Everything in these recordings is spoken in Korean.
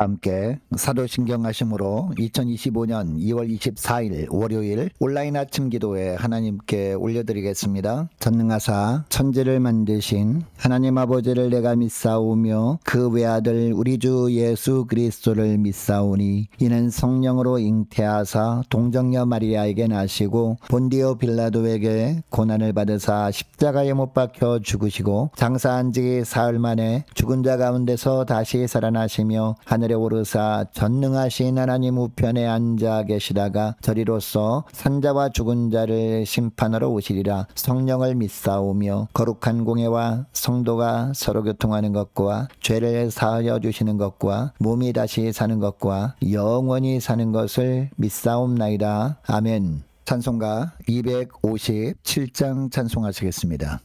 함께 사도신경 하심으로 2025년 2월 24일 월요일 온라인 아침 기도에 하나님께 올려드리겠습니다. 전능하사 천지를 만드신 하나님 아버지를 내가 믿사오며 그 외아들 우리 주 예수 그리스도를 믿사오니 이는 성령으로 잉태하사 동정녀 마리아에게 나시고 본디오 빌라도에게 고난을 받으사 십자가에 못 박혀 죽으시고 장사한 지 사흘 만에 죽은 자 가운데서 다시 살아나시며 하늘에 오르사 전능하신 하나님 우편에 앉아 계시다가 저리로서 산자와 죽은 자를 심판하러 오시리라. 성령을 믿사오며 거룩한 공예와 성도가 서로 교통하는 것과 죄를 사하여 주시는 것과 몸이 다시 사는 것과 영원히 사는 것을 믿사옵나이다. 아멘. 찬송가 257장 찬송하시겠습니다.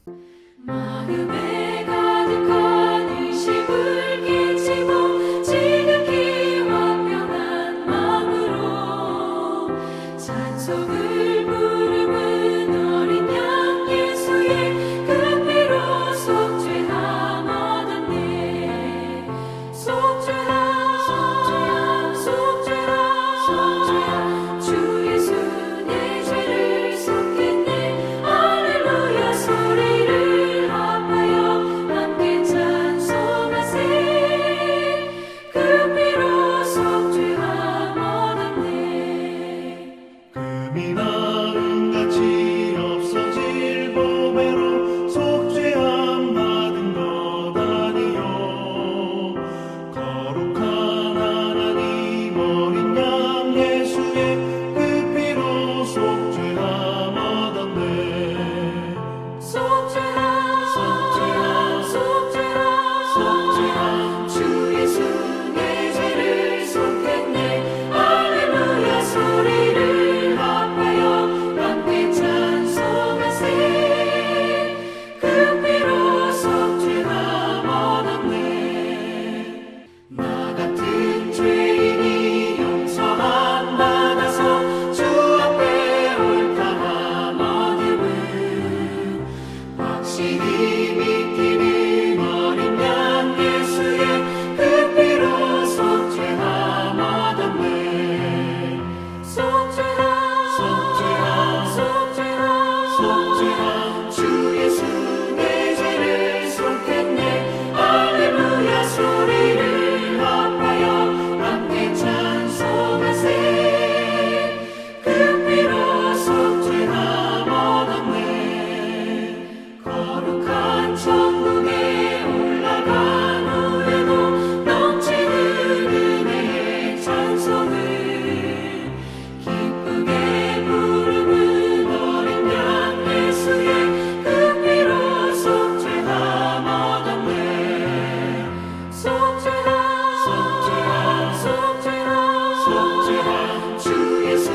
마음에 가득한 의심을 끼치고 지극히 완벽한 마음으로 찬송을 부르는 어린 양 예수의 그 피로 속죄함 얻었네. 속죄함 주 예수 내 죄를 속했네. 할렐루야 소리를 합하여 함께 찬송하세. 그 피로 속죄함 얻었네. 금이 나은같이 없어질 보배로 속죄함 받은 것 아니요. 거룩한 하나님 어린 양 예수의 그 피로 속죄함 얻었네. 속죄함 주 예수 내 죄를 속했네. 할렐루야 소리를 합하여 함께 찬송하세. 그 피로 속죄함 얻었네. 나 같은 죄인이 용서함 받아서 주 앞에 옳다함 얻음은 확실히 믿기는 어린 양 예수의 그 피로 속죄함 얻었네. 속죄함 주 예수 내 죄를 속했네. 할렐루야 소리를 합하여 함께 찬송하세. 그 피로 속죄함 얻었네. 거룩한 천국에 올라간 후에도 넘치는 은혜의 찬송을 기쁘게 부르는 어린 양 예수의 그 피로 속죄함 얻었네. 속죄함 주 예수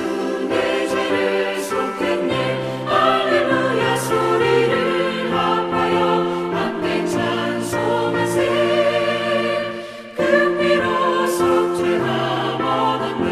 내 죄를 속했네. 할렐루야 소리를 합하여 함께 찬송하세. 그 피로 속죄함 얻었네.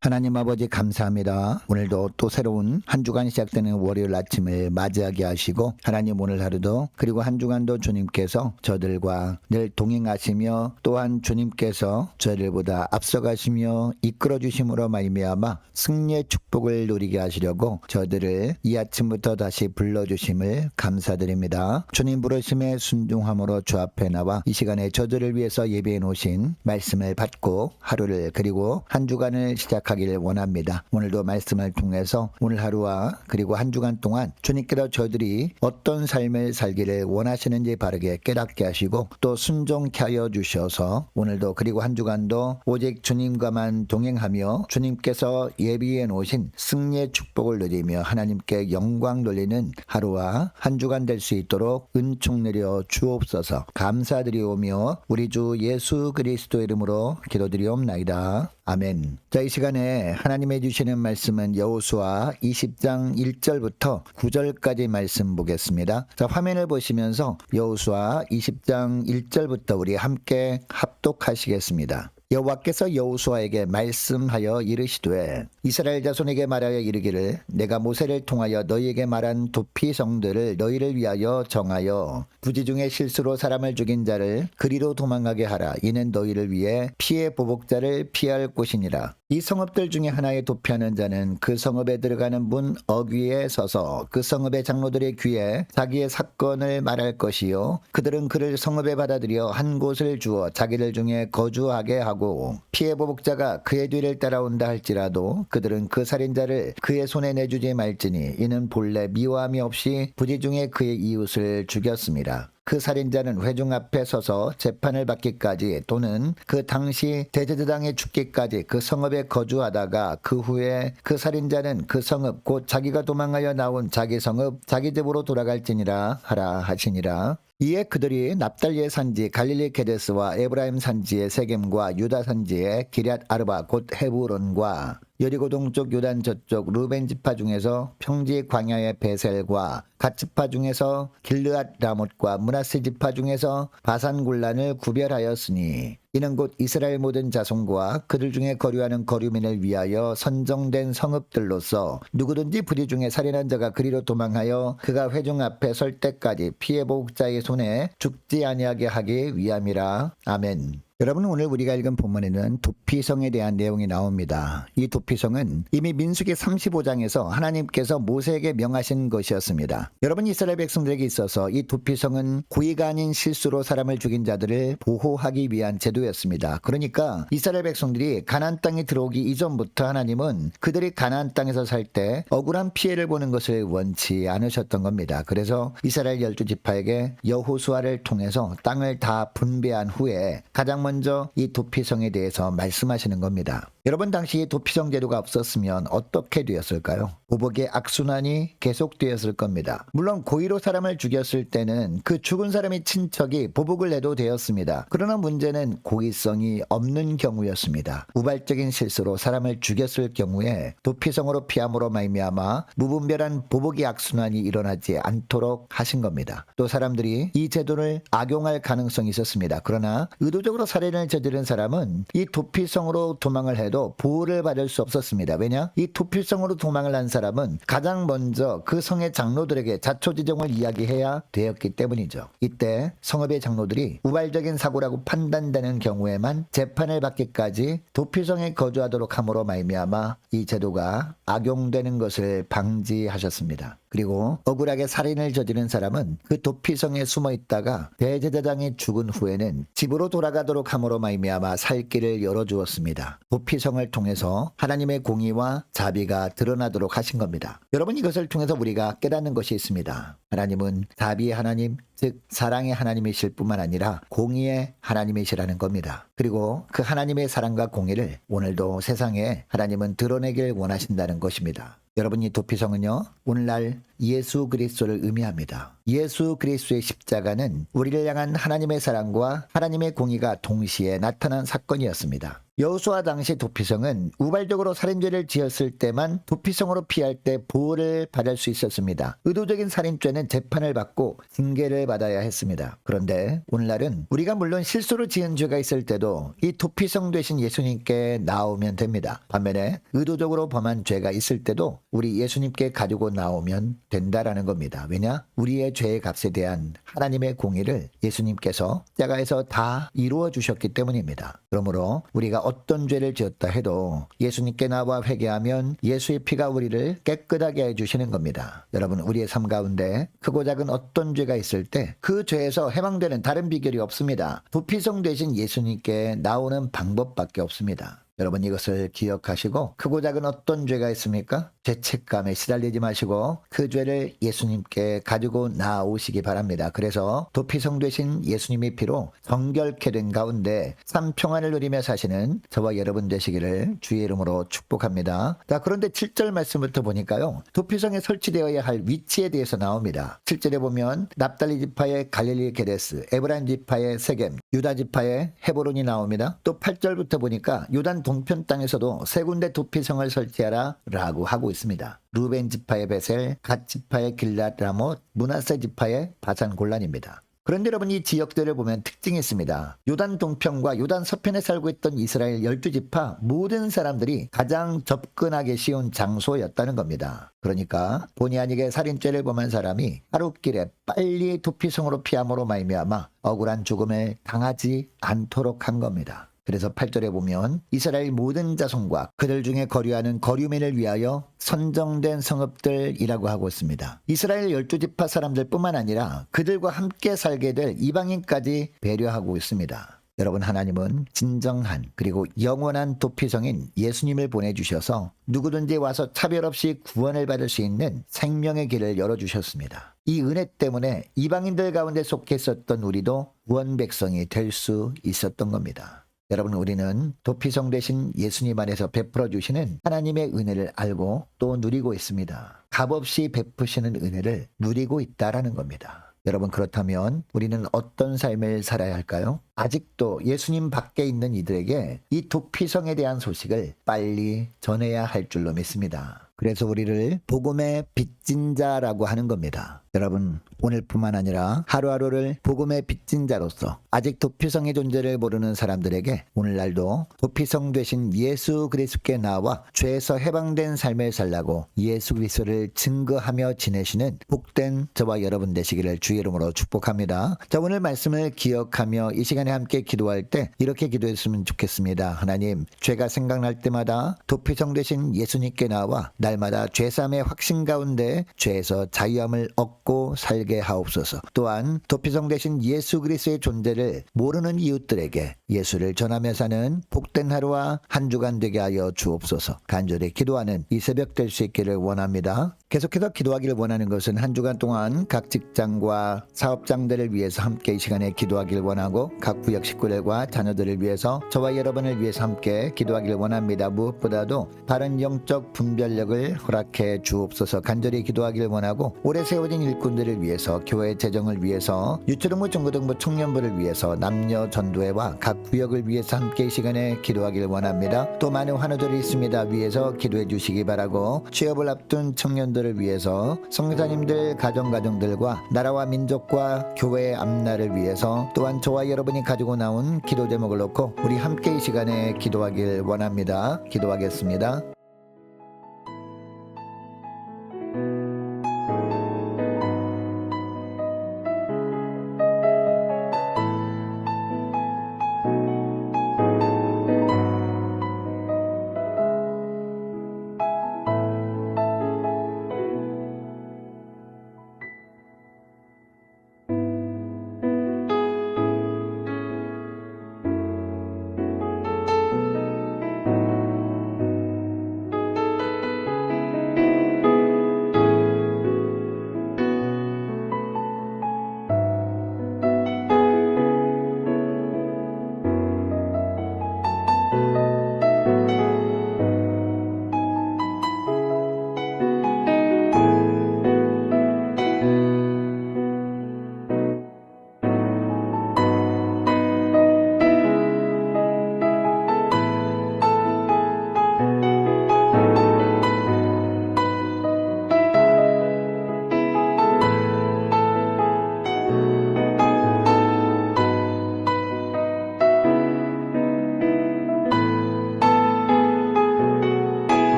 하나님 아버지 감사합니다. 오늘도 또 새로운 한 주간 시작되는 월요일 아침을 맞이하게 하시고 하나님 오늘 하루도 그리고 한 주간도 주님께서 저들과 늘 동행하시며 또한 주님께서 저들보다 앞서가시며 이끌어 주심으로 말미암아 승리의 축복을 누리게 하시려고 저들을 이 아침부터 다시 불러주심을 감사드립니다. 주님 부르심에 순종함으로 주 앞에 나와 이 시간에 저들을 위해서 예배해 놓으신 말씀을 받고 하루를 그리고 한 주간을 시작하기를 원합니다. 오늘도 말씀을 통해서 오늘 하루와 그리고 한 주간 동안 주님께서 저들이 어떤 삶을 살기를 원하시는지 바르게 깨닫게 하시고 또 순종케 하여 주셔서 오늘도 그리고 한 주간도 오직 주님과만 동행하며 주님께서 예비해 놓으신 승리의 축복을 누리며 하나님께 영광 돌리는 하루와 한 주간 될 수 있도록 은총 내려 주옵소서. 감사드리오며 우리 주 예수 그리스도 이름으로 기도드리옵나이다. 아멘. 자, 이 시간에 하나님이 주시는 말씀은 여호수아 20장 1절부터 9절까지 말씀 보겠습니다. 자, 화면을 보시면서 여호수아 20장 1절부터 우리 함께 합독하시겠습니다. 여호와께서 여호수아에게 말씀하여 이르시되 이스라엘 자손에게 말하여 이르기를 내가 모세를 통하여 너희에게 말한 도피성들을 너희를 위하여 정하여 부지 중에 실수로 사람을 죽인 자를 그리로 도망가게 하라. 이는 너희를 위해 피해 보복자를 피할 곳이니라. 이 성읍들 중에 하나에 도피하는 자는 그 성읍에 들어가는 문 어귀에 서서 그 성읍의 장로들의 귀에 자기의 사건을 말할 것이요 그들은 그를 성읍에 받아들여 한 곳을 주어 자기들 중에 거주하게 하고 피해 보복자가 그의 뒤를 따라온다 할지라도 그들은 그 살인자를 그의 손에 내주지 말지니 이는 본래 미워함이 없이 부지 중에 그의 이웃을 죽였습니다. 그 살인자는 회중 앞에 서서 재판을 받기까지 또는 그 당시 대제사장이 죽기까지 그 성읍에 거주하다가 그 후에 그 살인자는 그 성읍 곧 자기가 도망하여 나온 자기 성읍 자기 집으로 돌아갈지니라 하라 하시니라. 이에 그들이 납달리의 산지 갈릴리 게데스와 에브라임 산지의 세겜과 유다 산지의 기럇 아르바 곧 헤브론과 여리고 동쪽 요단 저쪽 루벤 지파 중에서 평지 광야의 베셀과 갓 지파 중에서 길르앗 라못과 므낫세 지파 중에서 바산 굴란을 구별하였으니 이는 곧 이스라엘 모든 자손과 그들 중에 거류하는 거류민을 위하여 선정된 성읍들로서 누구든지 부지 중에 살인한 자가 그리로 도망하여 그가 회중 앞에 설 때까지 피해 보복자의 손에 죽지 아니하게 하기 위함이라. 아멘. 여러분, 오늘 우리가 읽은 본문에는 도피성에 대한 내용이 나옵니다. 이 도피성은 이미 민수기 35장에서 하나님께서 모세에게 명하신 것이었습니다. 여러분, 이스라엘 백성들에게 있어서 이 도피성은 고의가 아닌 실수로 사람을 죽인 자들을 보호하기 위한 제도였습니다. 그러니까 이스라엘 백성들이 가나안 땅에 들어오기 이전부터 하나님은 그들이 가나안 땅에서 살 때 억울한 피해를 보는 것을 원치 않으셨던 겁니다. 그래서 이스라엘 12지파에게 여호수아를 통해서 땅을 다 분배한 후에 가장 먼저 이 도피성에 대해서 말씀하시는 겁니다. 여러분, 당시 도피성 제도가 없었으면 어떻게 되었을까요? 보복의 악순환이 계속되었을 겁니다. 물론 고의로 사람을 죽였을 때는 그 죽은 사람의 친척이 보복을 해도 되었습니다. 그러나 문제는 고의성이 없는 경우였습니다. 우발적인 실수로 사람을 죽였을 경우에 도피성으로 피함으로 말미암아 무분별한 보복의 악순환이 일어나지 않도록 하신 겁니다. 또 사람들이 이 제도를 악용할 가능성이 있었습니다. 그러나 의도적으로 살인을 저지른 사람은 이 도피성으로 도망을 해도 보호를 받을 수 없었습니다. 왜냐? 이 도피성으로 도망을 한 사람은 가장 먼저 그 성의 장로들에게 자초지종을 이야기해야 되었기 때문이죠. 이때 성읍의 장로들이 우발적인 사고라고 판단되는 경우에만 재판을 받기까지 도피성에 거주하도록 함으로 말미암아 이 제도가 악용되는 것을 방지하셨습니다. 그리고 억울하게 살인을 저지른 사람은 그 도피성에 숨어 있다가 대제사장이 죽은 후에는 집으로 돌아가도록 함으로 말미암아 살 길을 열어주었습니다. 도피성을 통해서 하나님의 공의와 자비가 드러나도록 하신 겁니다. 여러분, 이것을 통해서 우리가 깨닫는 것이 있습니다. 하나님은 자비의 하나님, 즉 사랑의 하나님이실 뿐만 아니라 공의의 하나님이시라는 겁니다. 그리고 그 하나님의 사랑과 공의를 오늘도 세상에 하나님은 드러내길 원하신다는 것입니다. 여러분, 이 도피성은요, 오늘날 예수 그리스도를 의미합니다. 예수 그리스도의 십자가는 우리를 향한 하나님의 사랑과 하나님의 공의가 동시에 나타난 사건이었습니다. 여호수아 당시 도피성은 우발적으로 살인죄를 지었을 때만 도피성으로 피할 때 보호를 받을 수 있었습니다. 의도적인 살인죄는 재판을 받고 징계를 받아야 했습니다. 그런데 오늘날은 우리가 물론 실수로 지은 죄가 있을 때도 이 도피성 되신 예수님께 나오면 됩니다. 반면에 의도적으로 범한 죄가 있을 때도 우리 예수님께 가지고 나오면 된다라는 겁니다. 왜냐? 우리의 죄의 값에 대한 하나님의 공의를 예수님께서 십자가에서 다 이루어 주셨기 때문입니다. 그러므로 우리가 어떤 죄를 지었다 해도 예수님께 나와 회개하면 예수의 피가 우리를 깨끗하게 해주시는 겁니다. 여러분, 우리의 삶 가운데 크고 작은 어떤 죄가 있을 때 그 죄에서 해방되는 다른 비결이 없습니다. 도피성 되신 예수님께 나오는 방법밖에 없습니다. 여러분, 이것을 기억하시고 크고 작은 어떤 죄가 있습니까? 죄책감에 시달리지 마시고 그 죄를 예수님께 가지고 나오시기 바랍니다. 그래서 도피성 되신 예수님의 피로 정결케 된 가운데 참 평안을 누리며 사시는 저와 여러분 되시기를 주의 이름으로 축복합니다. 자, 그런데 7절 말씀부터 보니까요, 도피성에 설치되어야 할 위치에 대해서 나옵니다. 7절에 보면 납달리 지파의 갈릴리 게데스, 에브라임 지파의 세겜, 유다 지파의 헤브론이 나옵니다. 또 8절부터 보니까 요단 동편 땅에서도 세 군데 도피성을 설치하라 라고 하고 있습니다. 루벤 지파의 베셀, 갓 지파의 길랏 라못, 므낫세 지파의 바산 골란입니다. 그런데 여러분 이 지역들을 보면 특징이 있습니다. 요단 동편과 요단 서편에 살고 있던 이스라엘 12지파 모든 사람들이 가장 접근하기 쉬운 장소였다는 겁니다. 그러니까 본의 아니게 살인죄를 범한 사람이 하루길에 빨리 도피성으로 피함으로 말미암아 억울한 죽음을 당하지 않도록 한 겁니다. 그래서 8절에 보면 이스라엘 모든 자손과 그들 중에 거류하는 거류민을 위하여 선정된 성읍들이라고 하고 있습니다. 이스라엘 12지파 사람들뿐만 아니라 그들과 함께 살게 될 이방인까지 배려하고 있습니다. 여러분, 하나님은 진정한 그리고 영원한 도피성인 예수님을 보내주셔서 누구든지 와서 차별 없이 구원을 받을 수 있는 생명의 길을 열어주셨습니다. 이 은혜 때문에 이방인들 가운데 속해 있었던 우리도 구원 백성이 될 수 있었던 겁니다. 여러분, 우리는 도피성 되신 예수님 안에서 베풀어 주시는 하나님의 은혜를 알고 또 누리고 있습니다. 값없이 베푸시는 은혜를 누리고 있다라는 겁니다. 여러분, 그렇다면 우리는 어떤 삶을 살아야 할까요? 아직도 예수님 밖에 있는 이들에게 이 도피성에 대한 소식을 빨리 전해야 할 줄로 믿습니다. 그래서 우리를 복음의 빚진 자라고 하는 겁니다. 여러분, 오늘뿐만 아니라 하루하루를 복음의 빚진 자로서 아직 도피성의 존재를 모르는 사람들에게 오늘날도 도피성 되신 예수 그리스도께 나와 죄에서 해방된 삶을 살라고 예수 그리스도를 증거하며 지내시는 복된 저와 여러분 되시기를 주의 이름으로 축복합니다. 자, 오늘 말씀을 기억하며 이 시간에 함께 기도할 때 이렇게 기도했으면 좋겠습니다. 하나님, 죄가 생각날 때마다 도피성 되신 예수님께 나와 날마다 죄사함의 확신 가운데 죄에서 자유함을 얻고 살게 하옵소서. 또한 도피성 되신 예수 그리스도의 존재를 모르는 이웃들에게 예수를 전하며 사는 복된 하루와 한 주간 되게 하여 주옵소서. 간절히 기도하는 이 새벽 될 수 있기를 원합니다. 계속해서 기도하기를 원하는 것은 한 주간 동안 각 직장과 사업장들을 위해서 함께 이 시간에 기도하기를 원하고 각 구역 식구들과 자녀들을 위해서 저와 여러분을 위해서 함께 기도하기를 원합니다. 무엇보다도 바른 영적 분별력을 허락해 주옵소서. 간절히 기도하기를 원하고 오래 세워진 일꾼들을 위해서, 교회 재정을 위해서, 유초등부 중고등부 청년부를 위해서, 남녀 전도회와 각 구역을 위해서 함께 이 시간에 기도하기를 원합니다. 또 많은 환우들이 있습니다. 위에서 기도해 주시기 바라고, 취업을 앞둔 청년들을 위해서, 성교사님들 가정들과 나라와 민족과 교회의 앞날을 위해서, 또한 저와 여러분이 가지고 나온 기도 제목을 놓고 우리 함께 이 시간에 기도하길 원합니다. 기도하겠습니다.